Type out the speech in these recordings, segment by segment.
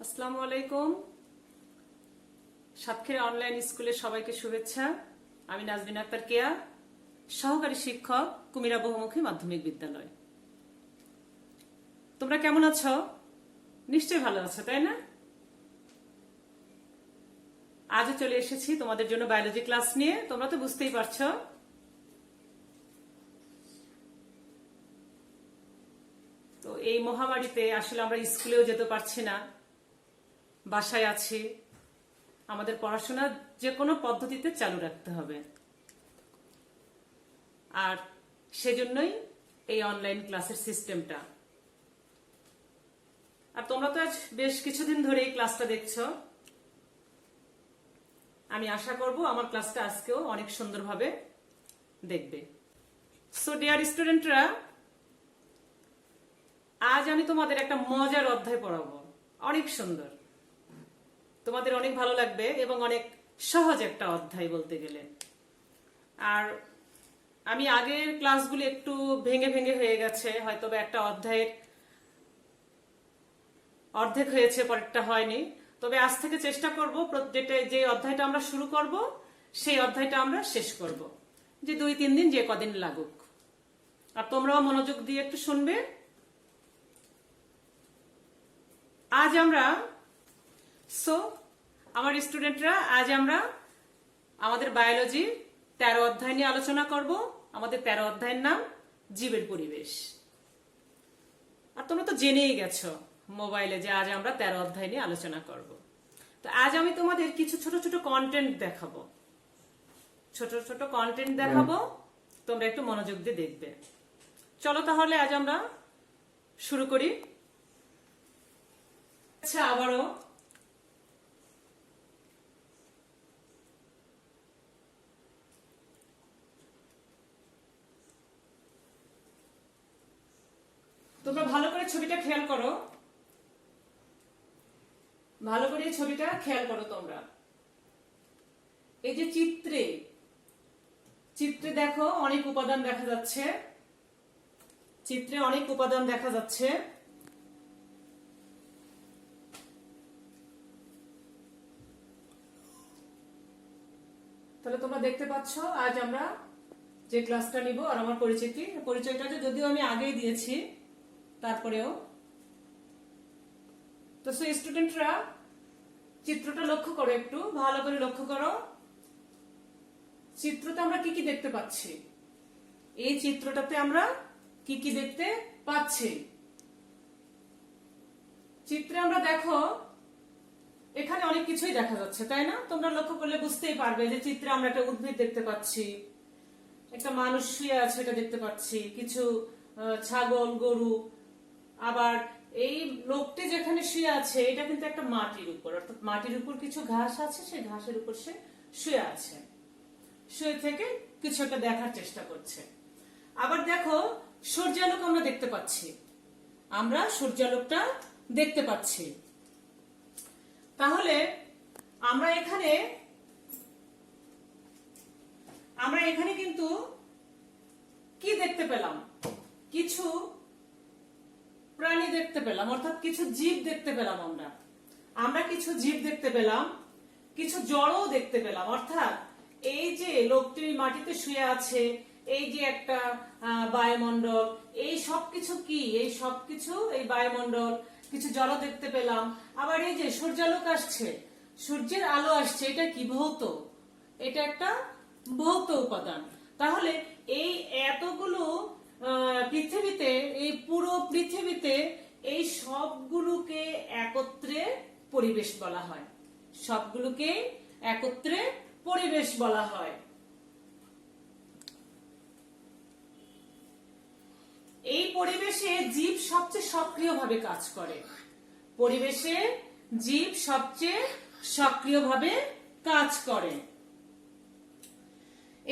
আসসালামু আলাইকুম। সাতক্ষীরা অনলাইন স্কুলে সবাইকে শুভেচ্ছা। আমি নাজমিন আক্তার কেয়া, সহকারী শিক্ষক, কুমিরা বহুমুখী মাধ্যমিক বিদ্যালয়। তোমরা কেমন আছো? নিশ্চয়ই ভালো আছো, তাই না? আজও চলে এসেছি তোমাদের জন্য বায়োলজি ক্লাস নিয়ে। তোমরা তো বুঝতেই পারছো তো এই মহামারীতে আসলে আমরা স্কুলেও যেতে পারছি না, বাসায় আছি। আমাদের পড়াশোনা যে কোনো পদ্ধতিতে চালু রাখতে হবে, আর সেজন্যই এই অনলাইন ক্লাসের সিস্টেমটা। আর তোমরা তো আজ বেশ কিছুদিন ধরে এই ক্লাসটা দেখছো। আমি আশা করব আমার ক্লাসটা আজকেও অনেক সুন্দরভাবে দেখবে। সো ডিয়ার স্টুডেন্টরা, আজ আমি তোমাদের একটা মজার অধ্যায় পড়াবো, অনেক সুন্দর, তোমাদের অনেক ভালো লাগবে এবং অনেক সহজ একটা অধ্যায় বলতে গেলে। আর আমি আগের ক্লাসগুলো একটু ভেঙে ভেঙে হয়ে গেছে, হয়তো বা একটা অধ্যায়ের অর্ধেক হয়েছে, পরেরটা হয়নি। তবে আজ থেকে চেষ্টা করব যে অধ্যায়টা আমরা শুরু করব সেই অধ্যায়টা আমরা শেষ করব, যে 2-3 দিন যে কদিন লাগুক। আর তোমরাও মনোযোগ দিয়ে একটু শুনবে। আজ আমরা আমার স্টুডেন্টরা আজ আমরা আমাদের বায়োলজি 13 অধ্যায় নিয়ে আলোচনা করব। আমাদের 13 অধ্যায়ের নাম জীবের পরিবেশ। আর তোমরা তো জেনেই গেছো মোবাইলে যে আজ আমরা 13 অধ্যায় নিয়ে আলোচনা করব। তো আজ আমি তোমাদের কিছু ছোট ছোট কন্টেন্ট দেখাবো, তোমরা একটু মনোযোগ দিয়ে দেখবে। চলো তাহলে আজ আমরা শুরু করি। আচ্ছা, আবারও তোমরা ভালো করে ছবিটা খেয়াল করো, তোমরা এই যে চিত্রে দেখো অনেক উপাদান দেখা যাচ্ছে, তাহলে তোমরা দেখতে পাচ্ছ আজ আমরা যে ক্লাসটা নিব। আর আমার পরিচয়টা যদিও আমি আগেই দিয়েছি, তারপরেও তো স্টুডেন্টরা চিত্রটা লক্ষ্য করো, একটু ভালো করে লক্ষ্য করো। চিত্রতে আমরা কি কি দেখতে পাচ্ছি? এই চিত্রটাতে আমরা কি কি দেখতে পাচ্ছি? চিত্রে আমরা দেখো এখানে অনেক কিছুই দেখা যাচ্ছে, তাই না? তোমরা লক্ষ্য করলে বুঝতেই পারবে যে চিত্রে আমরা একটা উদ্ভিদ দেখতে পাচ্ছি, একটা মানুষ শুয়ে আছে এটা দেখতে পাচ্ছি, কিছু ছাগল, গরু। আবার এই লোকটি যেখানে শুয়ে আছে এটা কিন্তু একটা মাটির উপর, অর্থাৎ মাটির উপর কিছু ঘাস আছে, সেই ঘাসের উপর সে শুয়ে আছে, শুয়ে থেকে কিছু একটা দেখার চেষ্টা করছে। আবার দেখো সূর্যালোক আমরা দেখতে পাচ্ছি, তাহলে আমরা এখানে কিন্তু কি দেখতে পেলাম? কিছু প্রাণী দেখতে পেলাম, অর্থাৎ কিছু জীব দেখতে পেলাম। আমরা কিছু জীব দেখতে পেলাম, কিছু জড়ও দেখতে পেলাম। অর্থাৎ এই যে লোকটি মাটিতে শুয়ে আছে, এই যে একটা বায়ুমণ্ডল, এই সবকিছু কি? এই বায়ুমণ্ডল, কিছু জড় দেখতে পেলাম। আবার এই যে সূর্যালোক আসছে, সূর্যের আলো আসছে, এটা কি? এটা একটা ভৌত উপাদান। তাহলে এই এতগুলো পৃথিবীতে, এই পুরো পৃথিবীতে এই সবগুলোকে একত্রে পরিবেশ বলা হয়। এই পরিবেশে জীব সবচেয়ে সক্রিয়ভাবে কাজ করে,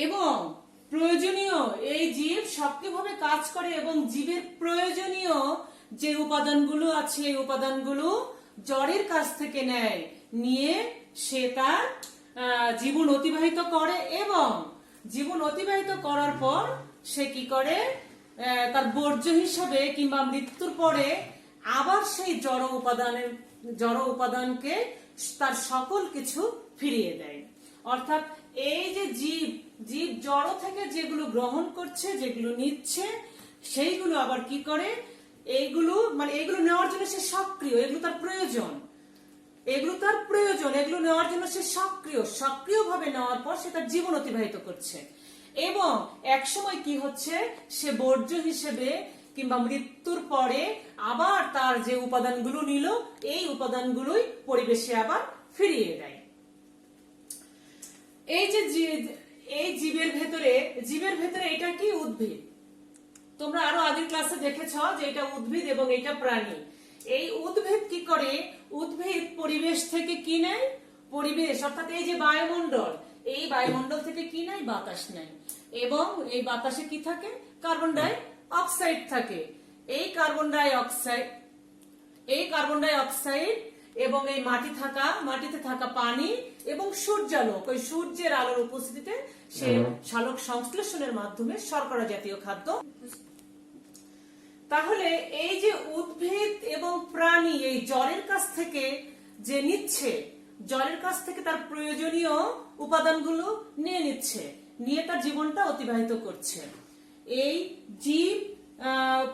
এবং প্রয়োজনীয় এই জীব সক্রিয়ভাবে কাজ করে, এবং জীবের প্রয়োজনীয় যে উপাদানগুলো আছে এই উপাদানগুলো জড়ের কাছ থেকে নিয়ে সে তার জীবন অতিবাহিত করে, এবং জীবন অতিবাহিত করার পর সে কি করে? তার বর্জ্য হিসাবে কিংবা মৃত্যুর পরে আবার সেই জড় উপাদানের জড় উপাদানকে তার সকল কিছু ফিরিয়ে দেয়। অর্থাৎ এই যে জীব জীব জড় থেকে যেগুলো গ্রহণ করছে, যেগুলো নিচ্ছে, সেইগুলো আবার কি করে, এইগুলো নেওয়ার জন্য সে সক্রিয়, এগুলো তার প্রয়োজন, এগুলো নেওয়ার জন্য সে সক্রিয়ভাবে নেওয়ার পর সে তার জীবন অতিবাহিত করছে। এবং একসময় কি হচ্ছে, সে বর্জ্য হিসেবে কিংবা মৃত্যুর পরে আবার তার যে উপাদানগুলো নিল, এই উপাদানগুলোই পরিবেশে আবার ফিরিয়ে দেয়। এই জীবের ভেতরে এটা কি উদ্ভিদ। তোমরা আরো আগের ক্লাসে দেখেছ যে এটা উদ্ভিদ এবং এটা প্রাণী। এই উদ্ভিদ কি করে, উদ্ভিদ পরিবেশ থেকে কি নেয়, পরিবেশ অর্থাৎ এই যে বায়ুমণ্ডল, এই বায়ুমণ্ডল থেকে কি নেয়, বাতাস নেয়। এবং এই বাতাসে কি থাকে, কার্বন ডাই অক্সাইড থাকে। এই কার্বন ডাই অক্সাইড এবং এই মাটিতে থাকা পানি এবং সূর্যালোক, ওই সূর্যের আলোর উপস্থিতিতে সে সালোক সংশ্লেষণের মাধ্যমে শর্করা জাতীয় খাদ্য। তাহলে এই যে উদ্ভিদ এবং প্রাণী এই জলের কাছ থেকে যে নিচ্ছে, জলের কাছ থেকে তার প্রয়োজনীয় উপাদানগুলো নিয়ে তার জীবনটা অতিবাহিত করছে। এই জীব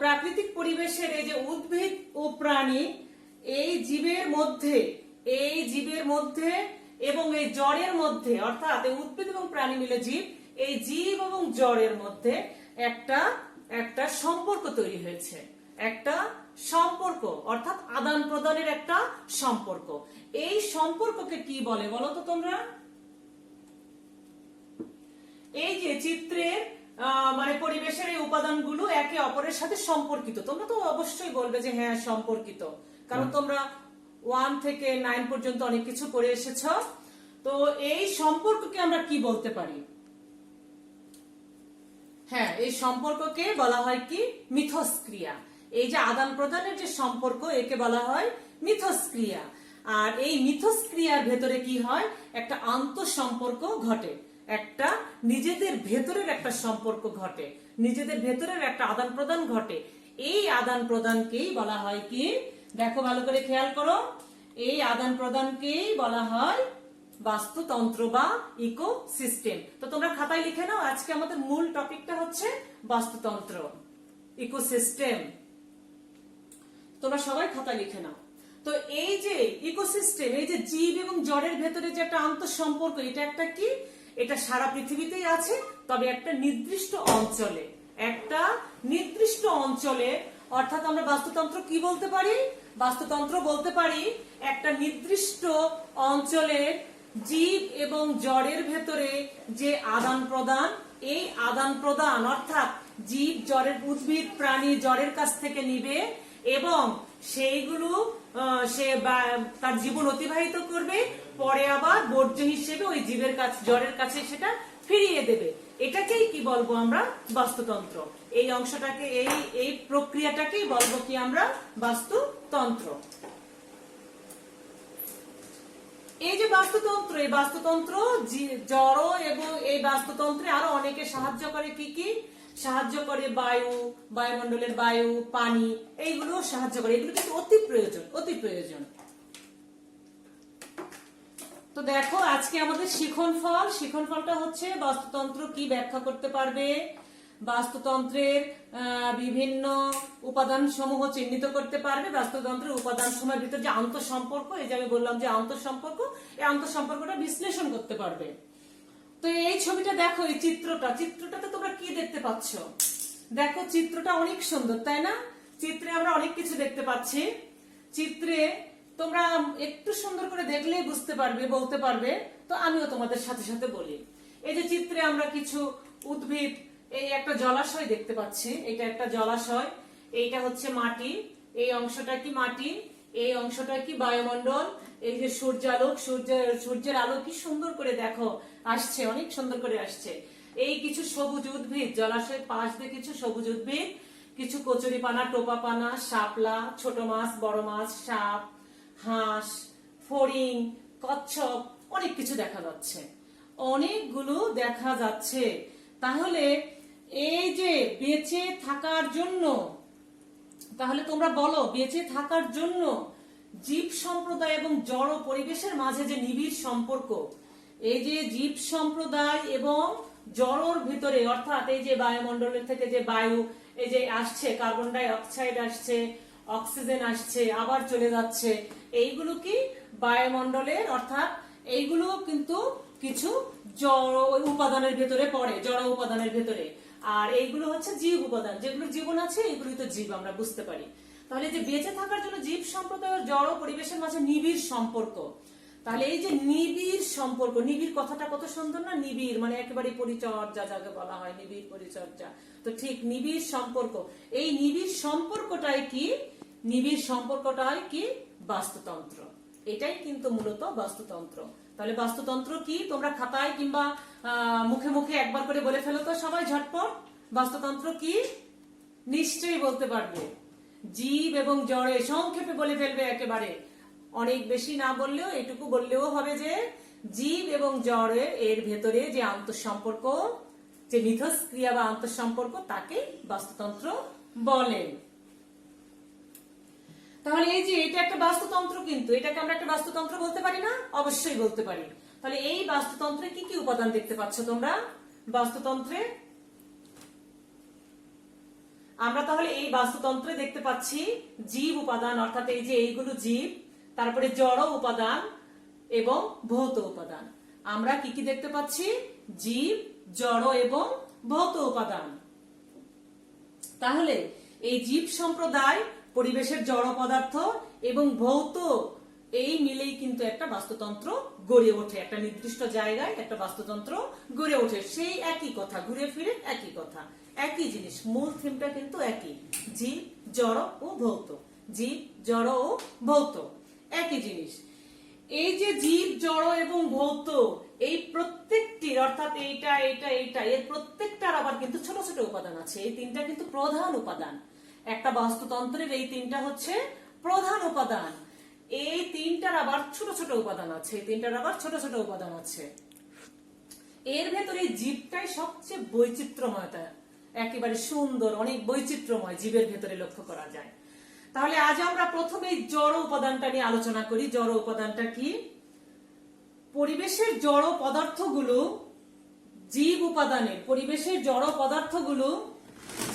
প্রাকৃতিক পরিবেশের এই যে উদ্ভিদ ও প্রাণী, এই জীবের মধ্যে এবং এই জড়ের মধ্যে, অর্থাৎ উদ্ভিদ এবং প্রাণী মিলে জীব, এই জীব এবং জড়ের মধ্যে একটা সম্পর্ক তৈরি হয়েছে, একটা সম্পর্ক অর্থাৎ আদান প্রদানের একটা সম্পর্ক। এই সম্পর্ককে কি বলে বলো তো তোমরা? এই যে চিত্রের পরিবেশের এই উপাদানগুলো একে অপরের সাথে সম্পর্কিত। তোমরা তো অবশ্যই বলবে যে হ্যাঁ সম্পর্কিত, কারণ তোমরা 1 থেকে 9 পর্যন্ত অনেক কিছু পড়ে এসেছ। তো এই সম্পর্ককে আমরা কি বলতে পারি? হ্যাঁ, এই সম্পর্ককে বলা হয় কি, মিথস্ক্রিয়া। এই যে আদান প্রদানের যে সম্পর্ক, একে বলা হয় মিথস্ক্রিয়া। আর এই মিথস্ক্রিয়ার ভেতরে কি হয়, একটা আন্তঃসম্পর্ক ঘটে, একটা নিজেদের ভেতরের একটা সম্পর্ক ঘটে, নিজেদের ভেতরের একটা আদান প্রদান ঘটে। এই আদান প্রদানকেই বলা হয় কি, দেখো ভালো করে খেয়াল করো, এই আদান প্রদানকেই বলা হয় বাস্তুতন্ত্র বা ইকোসিস্টেম। তো তোমরা খাতায় লিখে নাও, আজকে আমাদের মূল টপিকটা হচ্ছে বাস্তুতন্ত্র, ইকোসিস্টেম। তোমরা সবাই খাতায় লিখে নাও। তো এই যে ইকোসিস্টেম, এই যে জীব এবং জড়ের ভেতরে যে একটা আন্তঃসম্পর্ক, এটা একটা কি, এটা সারা পৃথিবীতেই আছে, তবে একটা নির্দিষ্ট অঞ্চলে, অর্থাৎ আমরা বাস্তুতন্ত্র কি বলতে পারি, বাস্তুতন্ত্র বলতে পারি একটা নির্দিষ্ট অঞ্চলের জীব এবং জড়ের ভেতরে যে আদান প্রদান, এই আদান প্রদান অর্থাৎ জীব উদ্ভিদ প্রাণী জড়ের কাছ থেকে নিবে এবং সেইগুলো সে তার জীবন অতিবাহিত করবে, পরে আবার বর্জ্য হিসেবে ওই জড়ের কাছে সেটা ফিরিয়ে দেবে। এটাকেই কি বলবো আমরা, বাস্তুতন্ত্র। এই অংশটাকে, এই প্রক্রিয়াটাকেই বলবো কি আমরা, বাস্তুতন্ত্র। এই যে বাস্তুতন্ত্র, এই বাস্তুতন্ত্র জড় এবং এই বাস্তুতন্ত্রে আরো অনেকে সাহায্য করে। কি সাহায্য করে? বায়ুমণ্ডলের বায়ু, পানি, এইগুলো সাহায্য করে। এগুলো কিন্তু অতি প্রয়োজন। তো দেখো আজকে আমাদের শিখনফলটা হচ্ছে বাস্তুতন্ত্র কি ব্যাখ্যা করতে পারবে, বাস্তুতন্ত্রের বিভিন্ন উপাদান সমূহ চিহ্নিত করতে পারবে, বাস্তুতন্ত্রের উপাদান সমূহের ভিতরে যে আন্তঃসম্পর্ক, এই যে আমি বললাম যে এই আন্তঃসম্পর্কটা বিশ্লেষণ করতে পারবে। তো এই ছবিটা দেখো, এই চিত্রটাতে তোমরা কি দেখতে পাচ্ছ? দেখো চিত্রটা অনেক সুন্দর, তাই না? চিত্রে আমরা অনেক কিছু দেখতে পাচ্ছি। চিত্রে তোমরা একটু সুন্দর করে দেখলেই বুঝতে পারবে, বলতে পারবে। তো আমিও তোমাদের সাথে সাথে বলি। এই যে চিত্রে আমরা কিছু উদ্ভিদ, এই একটা জলাশয় দেখতে পাচ্ছি, এটা একটা জলাশয়, এইটা হচ্ছে মাটি, এই অংশটা কি মাটি, এই অংশটা কি বায়ুমণ্ডল, এই যে সূর্যের আলো কি সুন্দর করে দেখো আসছে, অনেক সুন্দর করে আসছে। এই কিছু সবুজ উদ্ভিদ, জলাশয়ের পাশ দিয়ে কিছু সবুজ উদ্ভিদ, কিছু কচুরিপানা, টোপাপানা, শাপলা, ছোট মাছ, বড় মাছ, সাপ, হাঁস, ফড়িং, কচ্ছপ, অনেক কিছু দেখা যাচ্ছে, অনেকগুলো দেখা যাচ্ছে। তাহলে এই যে বেঁচে থাকার জন্য, তাহলে তোমরা বলো বেঁচে থাকার জন্য জীব সম্প্রদায় এবং জড় পরিবেশের মাঝে যে নিবিড় সম্পর্ক, এই যে জীব সম্প্রদায় এবং জড়র ভিতরে, অর্থাৎ এই যে বায়ুমণ্ডলের থেকে যে বায়ু এই যে আসছে, কার্বন ডাই অক্সাইড আসছে, অক্সিজেন আসছে, আবার চলে যাচ্ছে, এইগুলো কি বায়ুমণ্ডলের, অর্থাৎ এইগুলো কিন্তু কিছু জড় উপাদানের ভেতরে পড়ে, জড় উপাদানের ভেতরে। আর এইগুলো হচ্ছে জীব উপাদান, যেগুলো জীবন আছে এগুলোই তো জীব আমরা বুঝতে পারি। তাহলে যে বেঁচে থাকার জন্য জীব সম্প্রদায়ের জড় পরিবেশের মাঝে নিবিড় সম্পর্ক, তাহলে এই যে নিবিড় সম্পর্ক, নিবিড় কথাটা কত সুন্দর না, নিবিড় মানে একেবারে পরিচর্যা যাকে বলা হয়, নিবিড় পরিচর্যা। তো ঠিক নিবিড় সম্পর্ক, এই নিবিড় সম্পর্কটাই কি, নিবিড় সম্পর্কটাই কি বাস্তুতন্ত্র। এটাই কিন্তু মূলত বাস্তুতন্ত্র। তাহলে বাস্তুতন্ত্র কি তোমরা খাতায় কিংবা মুখে মুখে একবার করে বলে ফেলো তো সবাই ঝটপট। বাস্তুতন্ত্র কি নিশ্চয়ই বলতে পারবে। জীব এবং জড়ে সংক্ষেপে বলে ফেলবে একেবারে, অনেক বেশি না বললেও এটুকু বললেও হবে যে জীব এবং জড়ে এর ভেতরে যে আন্তঃসম্পর্ক, যে মিথস্ক্রিয়া বা আন্তঃসম্পর্ক, তাকে বাস্তুতন্ত্র বলে। তাহলে এই যে এটা একটা বাস্তুতন্ত্র, কিন্তু এটাকে আমরা একটা বাস্তুতন্ত্র বলতে পারি না? অবশ্যই বলতে পারি। তাহলে এই বাস্তুতন্ত্রে কি কি উপাদান দেখতে পাচ্ছ তোমরা? বাস্তুতন্ত্রে আমরা তাহলে এই বাস্তুতন্ত্রে দেখতে পাচ্ছি জীব উপাদান, অর্থাৎ এই যে এইগুলো জীব, তারপরে জড় উপাদান এবং ভৌত উপাদান। আমরা কি কি দেখতে পাচ্ছি? জীব, জড় এবং ভৌত উপাদান। তাহলে এই জীব সম্প্রদায়, পরিবেশের জড় পদার্থ এবং ভৌত, এই মিলেই কিন্তু একটা বাস্তুতন্ত্র গড়ে ওঠে। একটা নির্দিষ্ট জায়গায় একটা বাস্তুতন্ত্র গড়ে ওঠে। সেই একই কথা, ঘুরে ফিরে একই কথা, একই জিনিস, মূল থিমটা কিন্তু একই, জীব, জড় ও ভৌত। জীব, জড় ও ভৌত একই জিনিস। এই যে জীব, জড় এবং ভৌত, এই প্রত্যেকটির, অর্থাৎ এইটা এইটা এইটা, এর প্রত্যেকটার আবার কিন্তু ছোট ছোট উপাদান আছে। এই তিনটা কিন্তু প্রধান উপাদান। একটা বাস্তুতন্ত্রের এই তিনটা হচ্ছে প্রধান উপাদান। এই তিনটার আবার ছোট ছোট উপাদান আছে, এই তিনটার আবার ছোট ছোট উপাদান আছে। এর ভেতরে জীবটাই সবচেয়ে বৈচিত্র্যময়তা, একেবারে সুন্দর, অনেক বৈচিত্র্যময় জীবের ভেতরে লক্ষ্য করা যায়। তাহলে আজ আমরা প্রথমে জড় উপাদানটা নিয়ে আলোচনা করি। জড় উপাদানটা কি? পরিবেশের জড় পদার্থগুলো জীব উপাদানের, পরিবেশের জড় পদার্থগুলো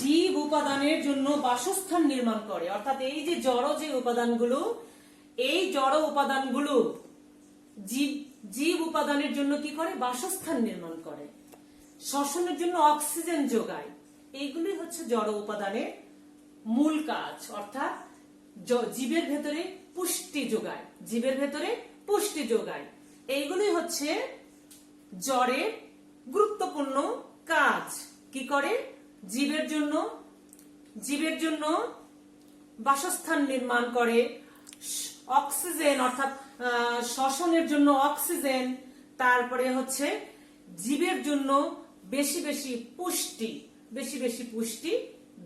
জীব উপাদানের জন্য বাসস্থান নির্মাণ করে। অর্থাৎ এই যে জড় যে উপাদানগুলো, এই জড় উপাদানগুলো জীব উপাদানের জন্য কি করে? বাসস্থান নির্মাণ করে, শ্বসনের জন্য অক্সিজেন যোগায়। এইগুলি হচ্ছে জড় উপাদানের মূল কাজ। অর্থাৎ জীবের ভেতরে পুষ্টি যোগায়, জীবের ভেতরে পুষ্টি যোগায়। এইগুলি হচ্ছে জড়ের গুরুত্বপূর্ণ কাজ। কি করে? জীবের জন্য বাসস্থান নির্মাণ করে, অক্সিজেন অর্থাৎ শ্বসনের জন্য অক্সিজেন, তারপরে হচ্ছে জীবের জন্য বেশি বেশি পুষ্টি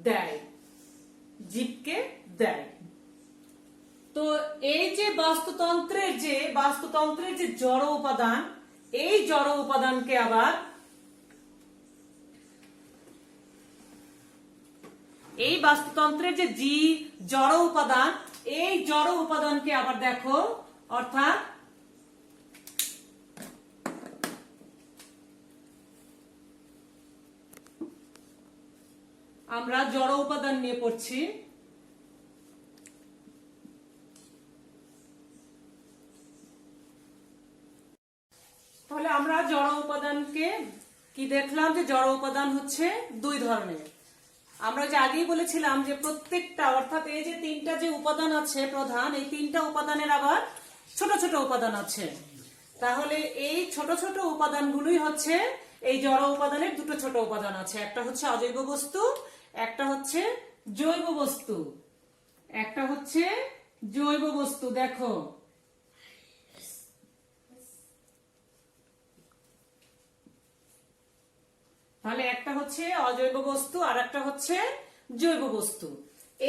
দেয়, জীবকে দেয়। তো এই যে বাস্তুতন্ত্রের যে জড় উপাদান, এই জড় উপাদানকে আবার, এই বাস্তুতন্ত্রের যে জড় উপাদান, এই জড় উপাদানকে আবার দেখো, অর্থাৎ আমরা জড় উপাদান নিয়ে পড়ছি। তাহলে আমরা জড় উপাদানকে কি দেখলাম? যে জড় উপাদান হচ্ছে দুই ধরনের। আমরা যে আগেই বলেছিলাম যে প্রত্যেকটা, অর্থাৎ এই যে তিনটা যে উপাদান আছে প্রধান, এই তিনটা উপাদানের আবার ছোট ছোট উপাদান আছে। তাহলে এই ছোট ছোট উপাদানগুলোই হচ্ছে এই জড় উপাদানের দুটো ছোট উপাদান আছে। একটা হচ্ছে অজৈব বস্তু, একটা হচ্ছে জৈব বস্তু। একটা হচ্ছে জৈব বস্তু, দেখো তাহলে একটা হচ্ছে অজৈব বস্তু আর একটা হচ্ছে জৈব বস্তু।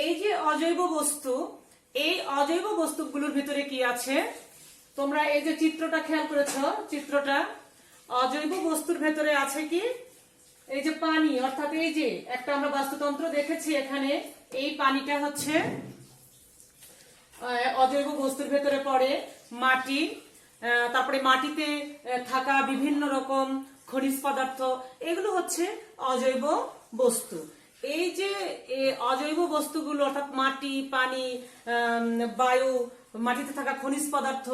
এই যে অজৈব বস্তু, এই অজৈব বস্তুগুলোর ভিতরে কি আছে? তোমরা এই যে চিত্রটা খেয়াল করেছো, চিত্রটা, অজৈব বস্তুর ভেতরে আছে কি? এই যে পানি, অর্থাৎ এই যে একটা আমরা বাস্তুতন্ত্র দেখেছি এখানে, এই পানিটা হচ্ছে অজৈব বস্তুর ভেতরে পড়ে মাটি, তারপরে মাটিতে থাকা বিভিন্ন রকম খনিজ পদার্থ, এগুলো হচ্ছে অজৈব বস্তু। এই যে অজৈব বস্তুগুলো অর্থাৎ মাটি, পানি, বায়ু, মাটিতে থাকা খনিজ পদার্থ,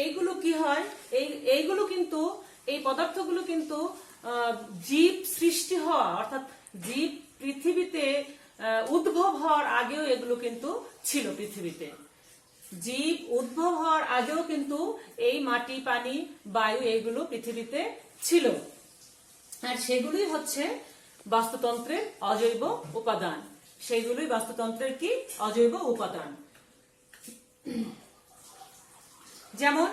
এইগুলো কি হয়, এইগুলো কিন্তু, এই পদার্থগুলো কিন্তু জীব সৃষ্টি হওয়া অর্থাৎ জীব পৃথিবীতে উদ্ভব হওয়ার আগেও এগুলো কিন্তু ছিল পৃথিবীতে। জীব উদ্ভব হওয়ার আগেও কিন্তু এই মাটি, পানি, বায়ু এগুলো পৃথিবীতে ছিল, আর সেগুলোই হচ্ছে বাস্তুতন্ত্রের অজৈব উপাদান। সেগুলোই বাস্তুতন্ত্রের কি অজৈব উপাদান। যেমন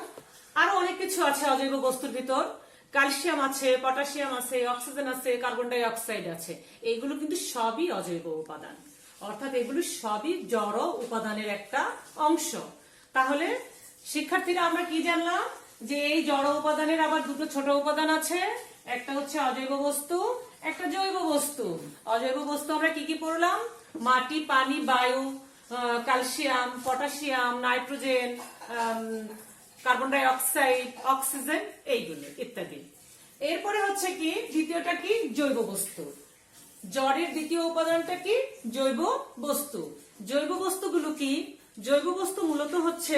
আরো অনেক কিছু আছে অজৈব বস্তুর ভিতর, ক্যালসিয়াম আছে, পটাশিয়াম আছে, অক্সিজেন আছে, কার্বন ডাই অক্সাইড আছে, এগুলো কিন্তু সবই অজৈব উপাদান, অর্থাৎ এগুলো সবই জড় উপাদানের একটা অংশ। তাহলে শিক্ষার্থীরা আমরা কি জানলাম, যে এই জড় উপাদানের আবার দুটো ছোট উপাদান আছে, একটা হচ্ছে অজৈব বস্তু, একটা জৈব বস্তু। অজৈব বস্তু আমরা কি কি পড়লাম, মাটি, পানি, বায়ু, calcium, potassium, nitrogen, carbon die oxide, oxygen, এইগুলো ইত্যাদি। এরপরে হচ্ছে কি দ্বিতীয়টা কি জৈব বস্তু। জড়ের দ্বিতীয় উপাদানটা কি জৈব বস্তু। জৈব বস্তুগুলো কি, জৈব বস্তু মূলত হচ্ছে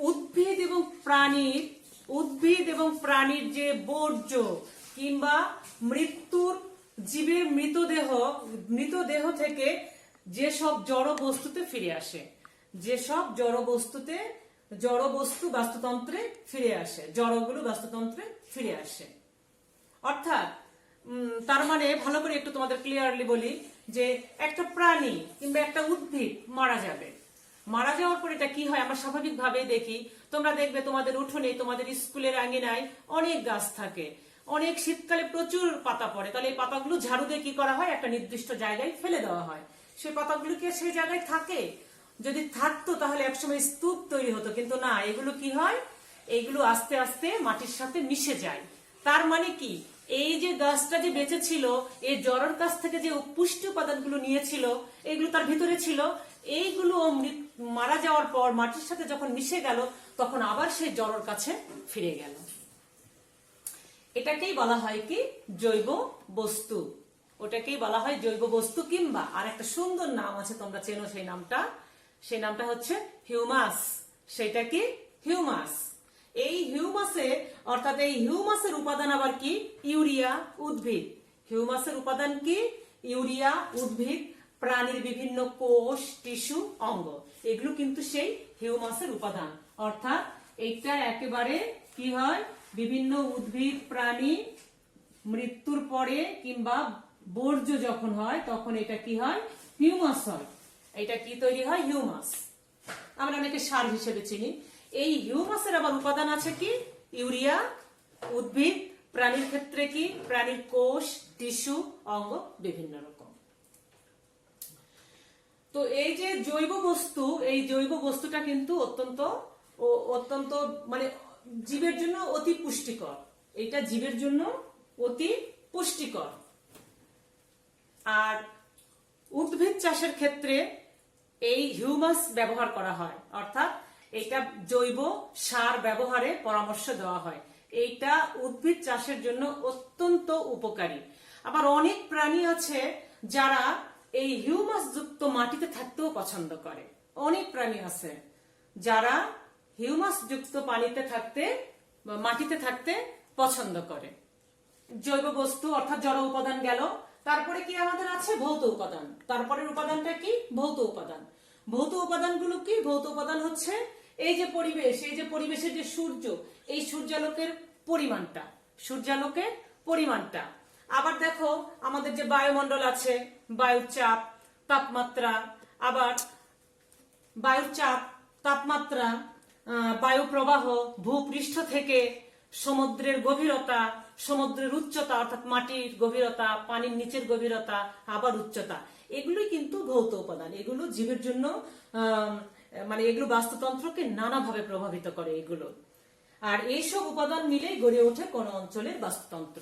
উদ্ভিদ এবং প্রাণীর যে বর্জ্য কিংবা জীবের মৃতদেহ থেকে যেসব জড় বস্তুতে ফিরে আসে, যেসব জড় বস্তু বাস্তুতন্ত্রে ফিরে আসে, জড়গুলো বাস্তুতন্ত্রে ফিরে আসে। অর্থাৎ তার মানে ভালো করে একটু তোমাদের ক্লিয়ারলি বলি, যে একটা প্রাণী কিংবা একটা উদ্ভিদ মারা যাবে, মারা যাওয়ার পর এটা কি হয় আমরা স্বাভাবিকভাবেই দেখি। তোমরা দেখবে তোমাদের উঠোনে, তোমাদের স্কুলের আঙিনায় অনেক গাছ থাকে, অনেক শীতকালে প্রচুর পাতা পড়ে, তাহলে এই পাতাগুলো ঝাড়ু দিয়ে কি করা হয়, একটা নির্দিষ্ট জায়গায় ফেলে দেওয়া হয়। সেই পাতাগুলো কি সেই জায়গায় থাকে? যদি থাকতো তাহলে একসময় স্তূপ তৈরি হতো, কিন্তু না, এগুলো কি হয়, এগুলো আস্তে আস্তে মাটির সাথে মিশে যায়। তার মানে কি, এই যে গাছটা যে বেঁচে ছিল, এই জড়ের কাছ থেকে যে পুষ্টি উপাদানগুলো নিয়েছিল, এগুলো তার ভিতরে ছিল, এইগুলো মারা যাওয়ার পর মাটির সাথে যখন মিশে গেল, তখন আবার সেই জড়ের কাছে ফিরে গেল। এটাকেই বলা হয় কি জৈব বস্তু। ওটাকেই বলা হয় জৈব বস্তু, কিংবা আর একটা সুন্দর নাম আছে, তোমরা চেনো সেই নামটা হচ্ছে হিউমাস। সেটা কি হিউমাস। এই হিউমাসে অর্থাৎ এই হিউমাসের উপাদান আবার কি ইউরিয়া। উদ্ভিদ হিউমাসের উপাদান কি ইউরিয়া। উদ্ভিদ প্রাণীর বিভিন্ন কোষ, টিস্যু, অঙ্গ, এগুলো কিন্তু সেই হিউমাসের উপাদান। অর্থাৎ এইটা একেবারে কি হয়, বিভিন্ন উদ্ভিদ প্রাণী মৃত্যুর পরে কিংবা বর্জ্য যখন হয় তখন এটা কি হয়, হিউমাস হয়। এটা কি তৈরি হয়, হিউমাস। আমরা অনেকে সার হিসেবে চিনি। এই হিউমাসের আবার উপাদান আছে কি ইউরিয়া। উদ্ভিদ প্রাণীর ক্ষেত্রে কি প্রাণীর কোষ, টিস্যু, অঙ্গ বিভিন্ন রকম। তো এই যে জৈব বস্তু, এই জৈব বস্তুটা কিন্তু অত্যন্ত মানে জীবের জন্য অতি পুষ্টিকর। এটা জীবের জন্য অতি পুষ্টিকর। আর উদ্ভিদ চাষের ক্ষেত্রে এই হিউমাস ব্যবহার করা হয়, অর্থাৎ এটা জৈব সার ব্যবহারে পরামর্শ দেওয়া হয়। এইটা উদ্ভিদ চাষের জন্য অত্যন্ত উপকারী। আবার অনেক প্রাণী আছে যারা এই হিউমাস যুক্ত মাটিতে থাকতেও পছন্দ করে। অনেক প্রাণী আছে যারা হিউমাস যুক্ত মাটিতে থাকতে পছন্দ করে। জৈব বস্তু অর্থাৎ জড় উপাদান গেল। তারপরে কি আমাদের আছে ভৌত উপাদান। তারপরের উপাদানটা কি ভৌত উপাদান। ভৌত উপাদানগুলো কি, ভৌত উপাদান হচ্ছে এই যে পরিবেশ, এই যে পরিবেশের যে সূর্য, এই সূর্যালোকের পরিমাণটা। আবার দেখো আমাদের যে বায়ুমণ্ডল আছে, বায়ুর চাপ, তাপমাত্রা, আবার বায়ুর চাপ, তাপমাত্রা, বায়ু প্রবাহ, ভূপৃষ্ঠ থেকে সমুদ্রের গভীরতা, সমুদ্রের উচ্চতা অর্থাৎ মাটির গভীরতা, পানির নিচের গভীরতা, আবার উচ্চতা, এগুলোই কিন্তু ভৌত উপাদান। এগুলো জীবের জন্য মানে এগুলো বাস্তুতন্ত্রকে নানাভাবে প্রভাবিত করে এগুলো। আর এইসব উপাদান মিলেই গড়ে ওঠে কোন অঞ্চলের বাস্তুতন্ত্র।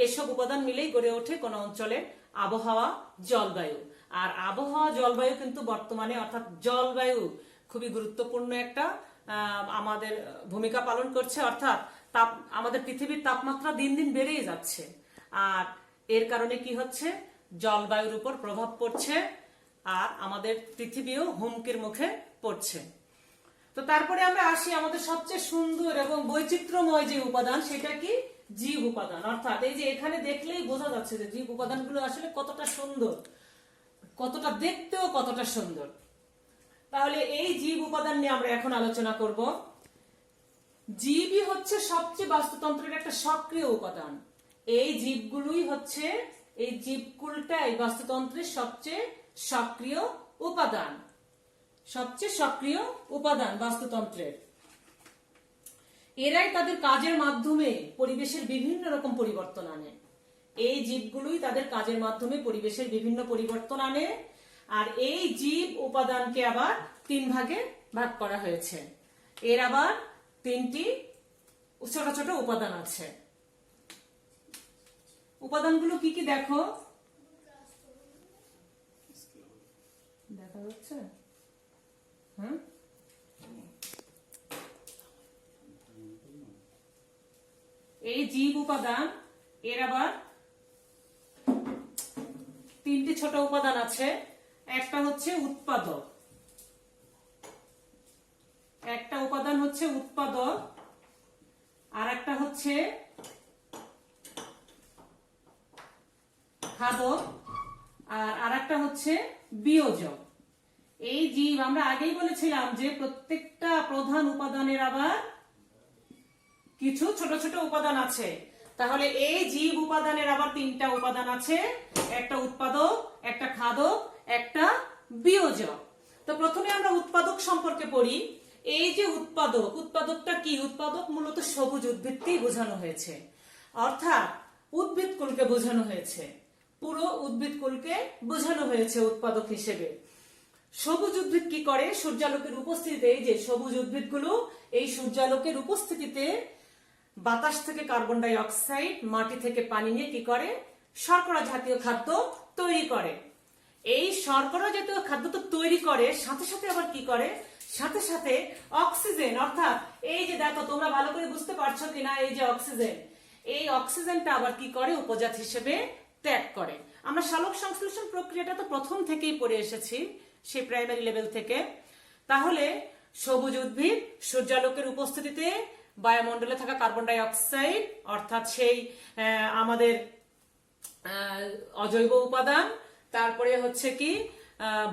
এসব উপাদান মিলেই গড়ে ওঠে কোন অঞ্চলের আবহাওয়া, জলবায়ু। আর আবহাওয়া, জলবায়ু কিন্তু বর্তমানে অর্থাৎ জলবায়ু খুবই গুরুত্বপূর্ণ একটা আমাদের ভূমিকা পালন করছে। অর্থাৎ আমাদের পৃথিবীর তাপমাত্রা দিন দিন বেড়েই যাচ্ছে, আর এর কারণে কি হচ্ছে, জলবায়ুর উপর প্রভাব পড়ছে, আর আমাদের পৃথিবীও হুমকির মুখে পড়ছে। তো তারপরে আমরা আসি আমাদের সবচেয়ে সুন্দর এবং বৈচিত্র্যময় যে উপাদান, সেটা কি, জীব উপাদান। অর্থাৎ এই যে এখানে দেখলেই বোঝা যাচ্ছে যে জীব উপাদানগুলো আসলে কতটা সুন্দর, কতটা দেখতেও কতটা সুন্দর। তাহলে এই জীব উপাদান নিয়ে আমরা এখন আলোচনা করব। জীবই হচ্ছে সবচেয়ে বাস্তুতন্ত্রের একটা সক্রিয় উপাদান। এই জীবগুলোই হচ্ছে, এই জীবকুলটাই বাস্তুতন্ত্রের সবচেয়ে সক্রিয় উপাদান, সবচেয়ে সক্রিয় উপাদান বাস্তুতন্ত্রের। এরাই তাদের কাজের মাধ্যমে পরিবেশের বিভিন্ন রকম পরিবর্তন আনে। এই জীবগুলোই তাদের কাজের মাধ্যমে পরিবেশের বিভিন্ন পরিবর্তন আনে। আর এই জীব উপাদানকে আবার 3 ভাগে ভাগ করা হয়েছে। এর আবার 3টি ছোট ছোট উপাদান আছে। উপাদানগুলো কি কি দেখো, দেখা যাচ্ছে? এই জীব উপাদান, এর আবার 3টি ছোট উপাদান আছে। একটা হচ্ছে উৎপাদক, একটা উপাদান হচ্ছে উৎপাদক, আর একটা হচ্ছে খাদক, আর আরেকটা হচ্ছে বিয়োজক। এই জীব, আমরা আগেই বলেছিলাম যে প্রত্যেকটা প্রধান উপাদানের আবার কিছু ছোট ছোট উপাদান আছে। তাহলে এই জীব উপাদানের আবার 3টা উপাদান আছে, একটা উৎপাদক, একটা খাদক, একটা বিয়োজক। তো প্রথমে আমরা উৎপাদক সম্পর্কে পড়ি। এই যে উৎপাদক, উৎপাদকটা কি? উৎপাদক মূলত সবুজ উদ্ভিদকেই বোঝানো হয়েছে, অর্থাৎ উদ্ভিদকুলকে বোঝানো হয়েছে, পুরো উদ্ভিদকুলকে বোঝানো হয়েছে উৎপাদক হিসেবে। সবুজ উদ্ভিদ কি করে? সূর্যালোকের উপস্থিতিতে, এই যে সবুজ উদ্ভিদগুলো, এই সূর্যালোকের উপস্থিতিতে বাতাস থেকে কার্বন ডাই অক্সাইড, মাটি থেকে পানি নিয়ে কি করে? শর্করা জাতীয় খাদ্য তৈরি করে। এই শর্করা জাতীয় খাদ্য তো তৈরি করে, সাথে সাথে আবার কি করে? সাথে সাথে অক্সিজেন, অর্থাৎ এই যে দেখো, তোমরা ভালো করে বুঝতে পারছো কিনা, এই যে অক্সিজেন, এই অক্সিজেনটা আবার কি করে? উপজাত হিসেবে ত্যাগ করে। আমরা সালোক সংশ্লেষণ প্রক্রিয়াটা তো প্রথম থেকেই পড়ে এসেছি, সেই প্রাইমারি লেভেল থেকে। তাহলে সবুজ উদ্ভিদ সূর্যালোকের উপস্থিতিতে বায়ুমণ্ডলে থাকা কার্বন ডাই অক্সাইড, অর্থাৎ সেই আমাদের অজৈব উপাদান, তারপরে হচ্ছে কি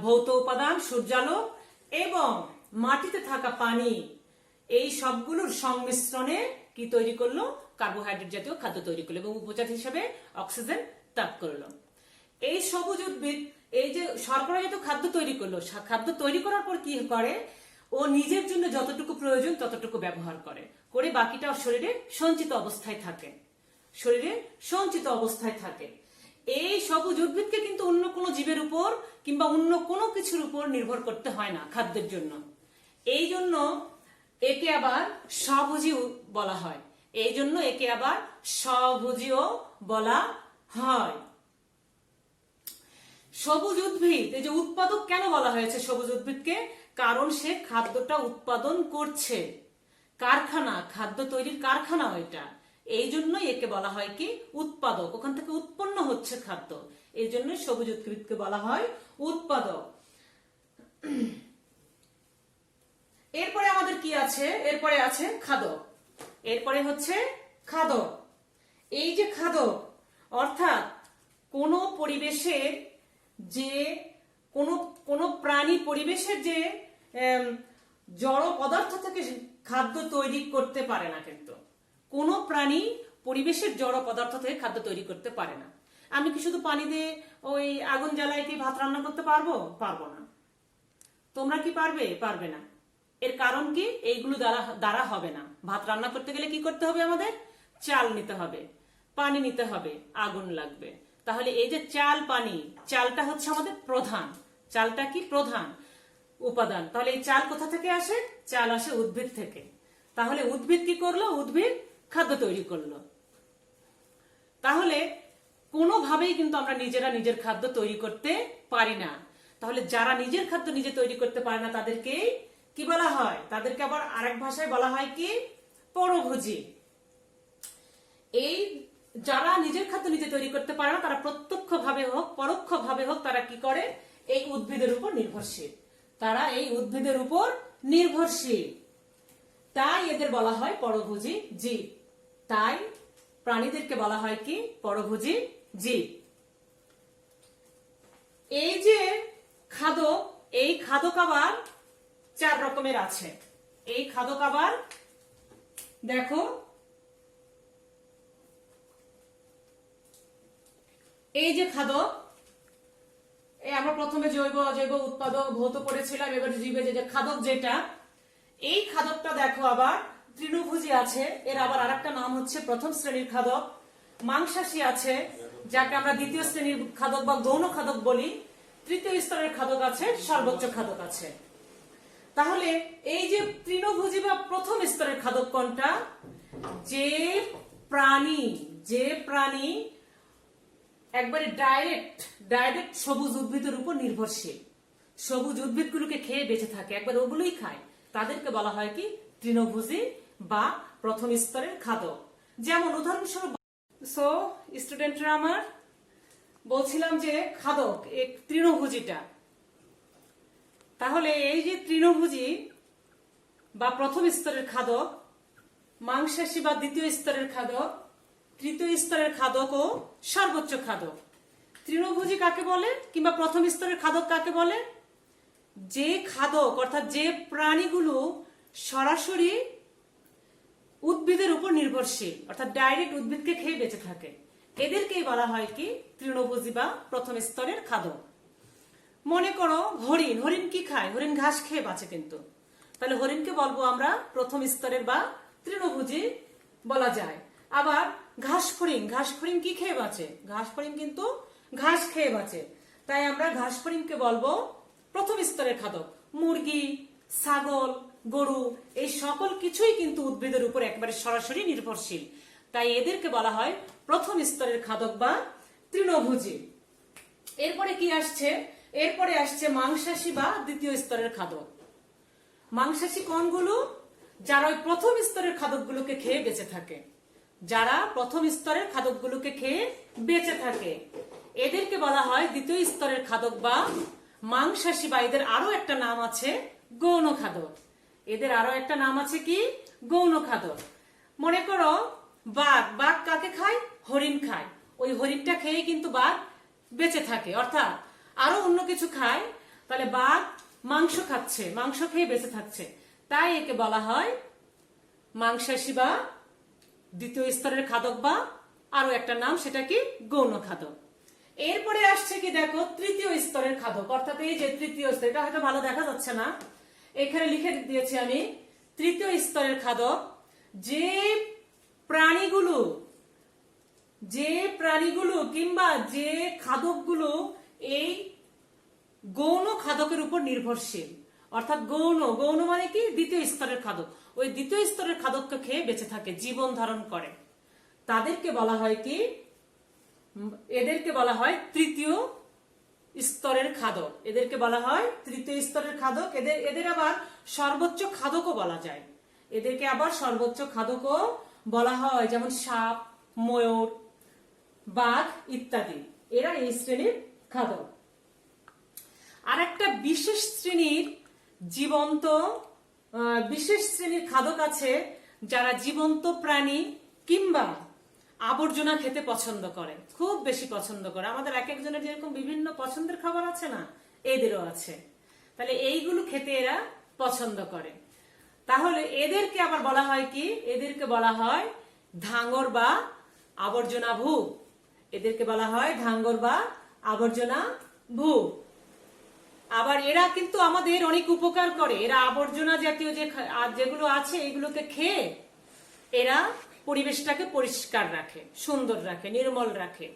ভৌত উপাদান সূর্যালোক, এবং মাটিতে থাকা পানি, এই সবগুলোর সংমিশ্রণে কি তৈরি করলো? কার্বোহাইড্রেট জাতীয় খাদ্য তৈরি করলো এবং উপজাত হিসেবে অক্সিজেন ত্যাগ করলো। এই সবুজ উদ্ভিদ এই যে শর্করা জাতীয় খাদ্য তৈরি করলো, খাদ্য তৈরি করার পর কি করে? ও নিজের জন্য যতটুকু প্রয়োজন ততটুকু ব্যবহার করে, করে বাকিটা শরীরে সঞ্চিত অবস্থায় থাকে, শরীরে সঞ্চিত অবস্থায় থাকে। এই সবুজ উদ্ভিদকে কিন্তু অন্য কোনো জীবের উপর কিংবা অন্য কোনো কিছুর উপর নির্ভর করতে হয় না খাদ্যের জন্য। এই জন্য একে আবার স্বভোজী বলা হয়, এই জন্য একে আবার স্বভোজীও বলা হয়। সবুজ উদ্ভিদ, এই যে উৎপাদক কেন বলা হয়েছে সবুজ উদ্ভিদকে? কারণ সে খাদ্যটা উৎপাদন করছে, কারখানা, খাদ্য তৈরির কারখানা ওইটা, এই জন্যই একে বলা হয় কি? উৎপাদক। ওখান থেকে উৎপন্ন হচ্ছে খাদ্য, এই জন্য সবুজ উদ্ভিদকে বলা হয় উৎপাদক। এরপরে আমাদের কি আছে? এরপরে আছে খাদক। এরপরে হচ্ছে খাদক। এই যে খাদক, অর্থাৎ কোন পরিবেশের যে কোন প্রাণী পরিবেশের যে জড় পদার্থ থেকে খাদ্য তৈরি করতে পারে না, কিন্তু কোন প্রাণী পরিবেশের জড় পদার্থ থেকে খাদ্য তৈরি করতে পারে না। আমি কি শুধু পানি দিয়ে ওই আগুন জ্বালায় কি ভাত রান্না করতে পারবো? পারবো না। তোমরা কি পারবে? পারবে না। এর কারণ কি? এইগুলো দ্বারা হবে না। ভাত রান্না করতে গেলে কি করতে হবে? আমাদের চাল নিতে হবে, পানি নিতে হবে, আগুন লাগবে। তাহলে এই যে চাল, পানি, চালটা হচ্ছে আমাদের প্রধান, চালটা কি? প্রধান উপাদান। তাহলে এই চাল কোথা থেকে আসে? চাল আসে উদ্ভিদ থেকে। তাহলে উদ্ভিদ কি করলো? উদ্ভিদ খাদ্য তৈরি করলো। তাহলে কোনোভাবেই কিন্তু আমরা নিজেরা নিজের খাদ্য তৈরি করতে পারি না। তাহলে যারা নিজের খাদ্য নিজে তৈরি করতে পারে না, তাদেরকে কি বলা হয়? তাদেরকে আবার আরেক ভাষায় বলা হয় কি? পরভোজী। এই যারা নিজের খাদ্য নিজে তৈরি করতে পারে না, তারা প্রত্যক্ষভাবে হোক পরোক্ষভাবে হোক তারা কি করে? এই উদ্ভিদের উপর নির্ভরশীল। তারা এই উদ্ভিদের উপর নির্ভরশীল, তাই এদের বলা হয় পরভোজী জীব। তাই প্রাণীদেরকে বলা হয় কি? পরভোজী জীব। এই যে খাদক, এই খাদক আবার 4 রকমের আছে। এই খাদক আবার দেখো, এই যে খাদক, আমরা প্রথমে জৈব অজৈব উৎপাদক ভৌত পড়েছিলাম। এবার জীবে যে খাদক, যেটা এই খাদকটা দেখো আবার তৃণভোজী আছে। এর আবার আরেকটা নাম হচ্ছে প্রথম শ্রেণীর খাদক। মাংসাশী আছে, যাকে আমরা দ্বিতীয় শ্রেণীর খাদক বা গৌণ খাদক বলি। তৃতীয় স্তরের খাদক আছে, সর্বোচ্চ খাদক আছে। তাহলে এই যে তৃণভোজী বা প্রথম স্তরের খাদক কোনটা? যে প্রাণী একবারে ডাইরেক্ট সবুজ উদ্ভিদের উপর নির্ভরশীল, সবুজ উদ্ভিদগুলোকে খেয়ে বেঁচে থাকে, একবার ওগুলোই খায়, তাদেরকে বলা হয় কি? তৃণভোজী বা প্রথম স্তরের খাদক। যেমন উদাহরণস্বরূপ, সো স্টুডেন্টরা আমার বলছিলাম যে খাদক তৃণভোজীটা। তাহলে এই যে তৃণভোজী বা প্রথম স্তরের খাদক, মাংসাশী বা দ্বিতীয় স্তরের খাদক, তৃতীয় স্তরের খাদক ও সর্বোচ্চ খাদক। তৃণভোজী কাকে বলে কিংবা প্রথম স্তরের খাদক কাকে বলে? যে খাদক অর্থাৎ যে প্রাণীগুলো সরাসরি উদ্ভিদের উপর নির্ভরশীল, অর্থাৎ ডাইরেক্ট উদ্ভিদকে খেয়ে বেঁচে থাকে, এদেরকেই বলা হয় কি? তৃণভোজী বা প্রথম স্তরের খাদক। মনে করো হরিণ কি খায়? হরিণ ঘাস খেয়ে বাঁচে কিন্তু, তাহলে হরিণকে বলবো আমরা প্রথম স্তরের বা তৃণভোজী বলা যায়। আবার ঘাসফড়িং কি খেয়ে বাঁচে? ঘাসফড়িং কিন্তু ঘাস খেয়ে বাঁচে, তাই আমরা ঘাসফড়িংকে বলবো প্রথম স্তরের খাদক। মুরগি, ছাগল, গরু এই সকল কিছুই কিন্তু উদ্ভিদের উপর একবারে সরাসরি নির্ভরশীল, তাই এদেরকে বলা হয় প্রথম স্তরের খাদক বা তৃণভোজী। এরপরে কি আসছে? এরপরে আসছে মাংসাশী বা দ্বিতীয় স্তরের খাদক। মাংসাশী কোনগুলো? যারা ওই প্রথম স্তরের খাদকগুলোকে খেয়ে বেঁচে থাকে, যারা প্রথম স্তরের খাদকগুলোকে খেয়ে বেঁচে থাকে, এদেরকে বলা হয় দ্বিতীয় স্তরের খাদক বা মাংসাশী, বা এদের আরো একটা নাম আছে গৌণ খাদক। এদের আরো একটা নাম আছে কি? গৌণ খাদক। মনে করো বাঘ কাকে খায়? হরিণ খায়। ওই হরিণটা খেয়ে কিন্তু বাঘ বেঁচে থাকে, অর্থাৎ আরো অন্য কিছু খায়, তাহলে বাঘ মাংস খাচ্ছে, মাংস খেয়ে বেঁচে থাকছে, তাই একে বলা হয় মাংসাশী বা দ্বিতীয় স্তরের খাদক, বা আরো একটা নাম সেটা কি? গৌণ খাদক। এরপরে আসছে কি দেখো, তৃতীয় স্তরের খাদক, অর্থাৎ এই যে তৃতীয় স্তর, এটা হয়তো ভালো দেখা যাচ্ছে না, এখানে লিখে দিয়েছি আমি। তৃতীয় স্তরের খাদক যে প্রাণীগুলো কিংবা যে খাদকগুলো এই গৌণ খাদকের উপর নির্ভরশীল, অর্থাৎ গৌণ মানে কি? দ্বিতীয় স্তরের খাদক, ওই দ্বিতীয় স্তরের খাদককে খেয়ে বেঁচে থাকে, জীবন ধারণ করে, তাদেরকে বলা হয় কি? এদেরকে বলা হয় তৃতীয় স্তরের খাদক। এদেরকে বলা হয় তৃতীয় স্তরের খাদক। এদের আবার সর্বোচ্চ খাদকও বলা যায়, এদেরকে আবার সর্বোচ্চ খাদকও বলা হয়, যেমন সাপ, ময়ূর, বাঘ ইত্যাদি, এরা এই শ্রেণীর খাদক। আর একটা বিশেষ শ্রেণীর খাদক আছে, যারা জীবন্ত প্রাণী কিংবা আবর্জনা খেতে পছন্দ করে, খুব বেশি পছন্দ করে। আমাদের এক একজনের যেরকম বিভিন্ন পছন্দের খাবার আছে না, এদেরও আছে, তাহলে এইগুলো খেতে এরা পছন্দ করে। তাহলে এদেরকে আবার বলা হয় কি? এদেরকে বলা হয় ধাঙ্গর বা আবর্জনা ভূ। এদেরকে বলা হয় ধাঙ্গর বা আবর্জনা ভূ। আবার এরা কিন্তু আমাদের অনেক উপকার করে, এরা আবর্জনা জাতীয় যেগুলো আছে এগুলোকে খেয়ে এরা পরিবেশটাকে পরিষ্কার রাখে, সুন্দর রাখে, নির্মল রাখে।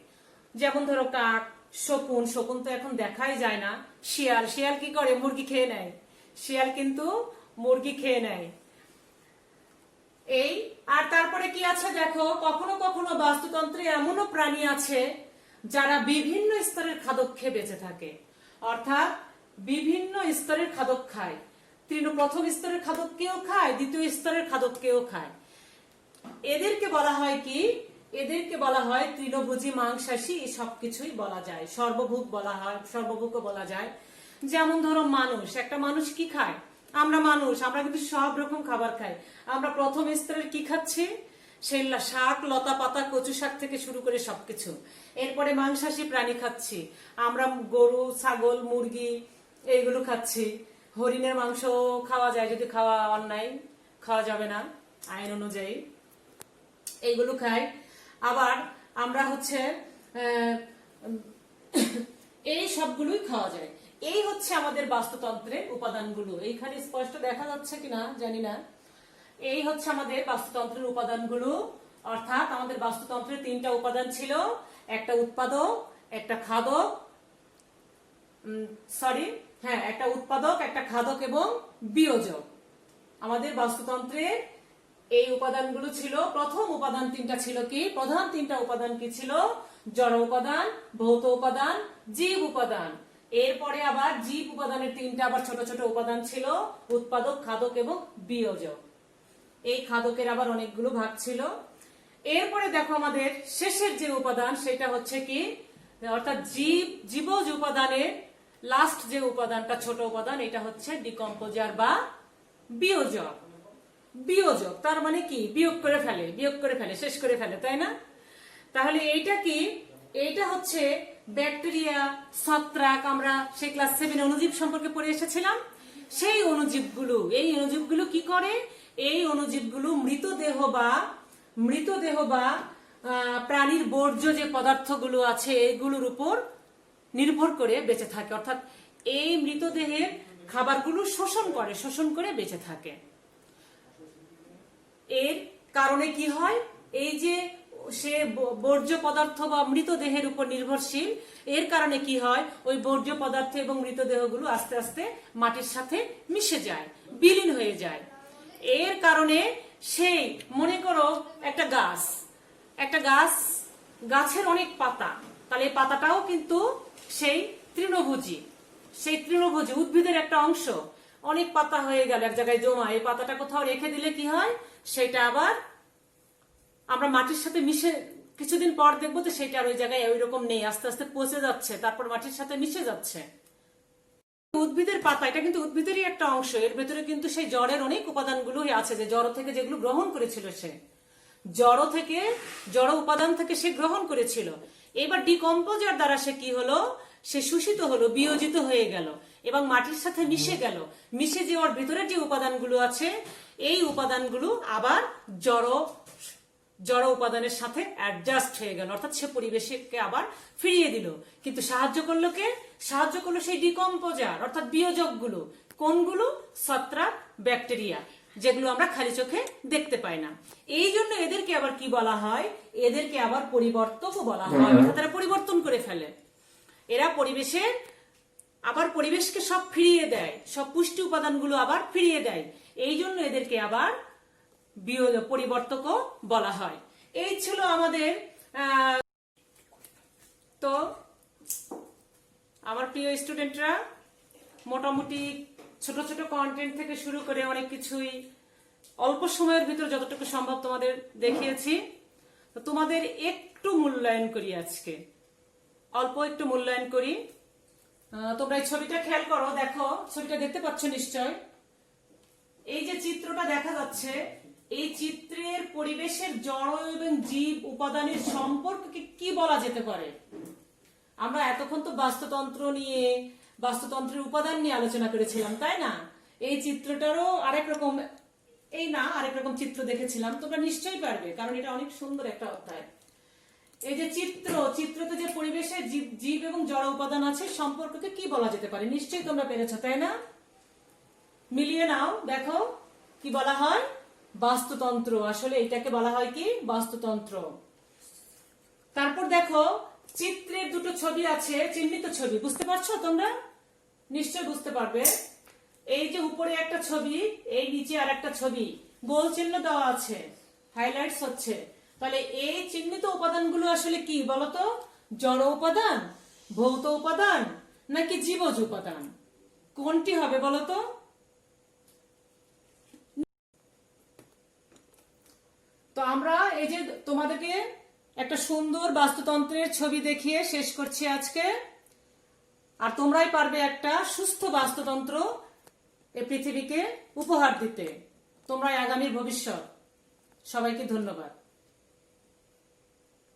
যেমন ধরো কাক, শকুন তো এখন দেখাই যায় না। শিয়াল কি করে? মুরগি খেয়ে নেয়, শিয়াল কিন্তু মুরগি খেয়ে নেয়। এই আর তারপরে কি আছে দেখো, কখনো কখনো বাস্তুতন্ত্রে এমনও প্রাণী আছে যারা বিভিন্ন স্তরের খাদক খেয়ে বেঁচে থাকে, অর্থাৎ বিভিন্ন স্তরের খাদক খায়। প্রথম স্তরের খাদককেও খায়, দ্বিতীয় স্তরের খাদককেও খায়। এদেরকে বলা হয় কি? এদেরকে বলা হয় তৃণভোজী, মাংসাশী, এই সবকিছুই বলা যায়। সর্বভুক বলা হয়, সর্বভুকও বলা যায়। যেমন ধরো মানুষ, একটা মানুষ কি খায়? আমরা মানুষ, আমরা কিন্তু সব রকম খাবার খাই। আমরা প্রথম স্তরের কি খাচ্ছি? সেই শাক, লতা পাতা, কচু শাক থেকে শুরু করে সবকিছু। এরপরে মাংসাশী প্রাণী খাচ্ছি, আমরা গরু, ছাগল, মুরগি এইগুলো খাচ্ছি। হরিণের মাংস খাওয়া যায়, যদি খাওয়া অন্যায়, খাওয়া যাবে না আইন অনুযায়ী, এইগুলো খাই। আবার আমরা হচ্ছে এই সবগুলোই খাওয়া যায়। এই হচ্ছে আমাদের বাস্তুতন্ত্রের উপাদানগুলো। এইখানে স্পষ্ট দেখা যাচ্ছে কিনা জানি না। এই হচ্ছে আমাদের বাস্তুতন্ত্রের উপাদানগুলো। অর্থাৎ আমাদের বাস্তুতন্ত্রের 3টা উপাদান ছিল, একটা উৎপাদক, একটা খাদক, একটা উৎপাদক, একটা খাদক এবং বিয়োজক। আমাদের বাস্তুতন্ত্রের এই উপাদানগুলো ছিল। প্রথম উপাদান 3টা ছিল কি? প্রধান 3টা উপাদান কি ছিল? জড় উপাদান, ভৌত উপাদান, জীব উপাদান। এরপরে আবার জীব উপাদানের 3টা আবার ছোট ছোট উপাদান ছিল, উৎপাদক, খাদক এবং বিয়োজক। এই খাদকের আবার অনেকগুলো ভাগ ছিল। এরপরে দেখো আমাদের শেষের যে উপাদান সেটা হচ্ছে কি? অর্থাৎ জীবজ উপাদানের লাস্ট যে উপাদানটা, ছোট উপাদান, এটা হচ্ছে ডিকম্পোজার বা বিয়োজক। বিয়োজক তার মানে কি? বিয়োগ করে ফেলে, শেষ করে ফেলে, তাই না? তাহলে এইটা কি? এইটা হচ্ছে ব্যাকটেরিয়া, ছত্রাক। আমরা সেই ক্লাস 7 অণুজীব সম্পর্কে পড়ে এসেছিলাম। সেই এই অণুজীবগুলো কি করে? এই অণুজীবগুলো মৃতদেহ বা প্রাণীর বর্জ্য যে পদার্থগুলো আছে এগুলোর উপর নির্ভর করে বেঁচে থাকে। অর্থাৎ এই মৃতদেহের খাবারগুলো শোষণ করে বেঁচে থাকে। এর কারণে কি হয়? এই যে সে বর্জ্য পদার্থ বা মৃতদেহের উপর নির্ভরশীল, এর কারণে কি হয়? ওই বর্জ্য পদার্থ এবং মৃতদেহগুলো আস্তে আস্তে মাটির সাথে মিশে যায়, বিলীন হয়ে যায়। এর কারণে সেই, মনে করো একটা গাছের অনেক পাতা, তাহলে এই পাতাটাও কিন্তু সেই তৃণভোজী উদ্ভিদের একটা অংশ। অনেক পাতা হয়ে গেল এক জায়গায় জমা, এই পাতাটা কোথাও রেখে দিলে কি হয়? সেটা আবার আমরা মাটির সাথে মিশে কিছুদিন পর দেখবো তো সেটা আর ওই জায়গায় ওই রকম নেই, আস্তে আস্তে পচে যাচ্ছে, তারপর মাটির সাথে মিশে যাচ্ছে। উদ্ভিদের পাতা, এটা কিন্তু উদ্ভিদেরই একটা অংশ। এর ভেতরে কিন্তু সেই জড়ের অনেক উপাদানগুলো আছে, যে জড় থেকে যেগুলো গ্রহণ করেছিল, সে জড় উপাদান থেকে সে গ্রহণ করেছিল। এবার ডিকম্পোজার দ্বারা সে কি হলো? সে শোষিত হলো, বিয়োজিত হয়ে গেল এবং মাটির সাথে মিশে গেল। মিশে যে ওর ভিতরে যে উপাদানগুলো আছে, এই উপাদানগুলো আবার জড় উপাদানের সাথে অ্যাডজাস্ট হয়ে গেল, অর্থাৎ সে পরিবেশকে আবার ফিরিয়ে দিল। কিন্তু সাহায্য করলো কে? সাহায্য করলো সেই ডিকম্পোজার, অর্থাৎ বিয়োজকগুলো। কোনগুলো? ছত্রাক, ব্যাকটেরিয়া, যেগুলো আমরা খালি চোখে দেখতে পাই না। এই জন্য এদেরকে আবার কি বলা হয়? এদেরকে আবার পরিবর্তকও বলা হয়। অর্থাৎ তারা পরিবর্তন করে ফেলে। এরা পরিবেশকে সব ফিরিয়ে দেয়, সব পুষ্টি উপাদানগুলো আবার ফিরিয়ে দেয়। এই জন্য এদেরকে আবার পরিবর্তকও বলা হয়। এই ছিল আমাদের। তো আমার প্রিয় স্টুডেন্টরা, মোটামুটি ছোট ছোট কন্টেন্ট থেকে শুরু করে অনেক কিছুই অল্প সময়ের ভিতর যতটুকু সম্ভব তোমাদের দেখিয়েছি। তো তোমাদের একটু মূল্যায়ন করি আজকে, অল্প একটু মূল্যায়ন করি। তোমরা এই ছবিটা খেয়াল করো, দেখো ছবিটা দেখতে পাচ্ছ নিশ্চয়। এই যে চিত্রটা দেখা যাচ্ছে, এই চিত্রের পরিবেশের জড় এবং জীব উপাদানের সম্পর্ককে কি বলা যেতে পারে? আমরা এতক্ষণ তো বাস্তুতন্ত্রের উপাদান নিয়ে আলোচনা করেছিলাম, তাই না? এই চিত্রটারও আরেক রকম চিত্র দেখেছিলাম। তোমরা নিশ্চয়ই পারবে, কারণ এটা অনেক সুন্দর একটা অধ্যায়। এই যে চিত্রতে যে পরিবেশের জীব এবং জড় উপাদান আছে, সম্পর্ককে কি বলা যেতে পারে? নিশ্চয়ই তোমরা পেরেছো, তাই না? মিলিয়ে নাও, দেখো কি বলা হয়? বাস্তুতন্ত্র। আসলে এটাকে বলা হয় কি? বাস্তুতন্ত্র। তারপর দেখো চিত্রের দুটো ছবি আছে, চিহ্নিত ছবি, বুঝতে পারছো তোমরা? নিশ্চয় বুঝতে পারবে। এই যে উপরে একটা ছবি, এই নিচে আর একটা ছবি, গোল চিহ্ন দেওয়া আছে, হাইলাইটস হচ্ছে। তাহলে এই চিহ্নিত উপাদানগুলো আসলে কি বলতো? জড় উপাদান, ভৌত উপাদান নাকি জীবজ উপাদান? কোনটি হবে বলতো? তো আমরা এই যে তোমাদেরকে একটা সুন্দর বাস্তুতন্ত্রের ছবি দেখিয়ে শেষ করছি আজকে। আর তোমরাই পারবে একটা সুস্থ বাস্তুতন্ত্র এই পৃথিবীকে উপহার দিতে। তোমরাই আগামীর ভবিষ্যৎ। সবাইকে ধন্যবাদ।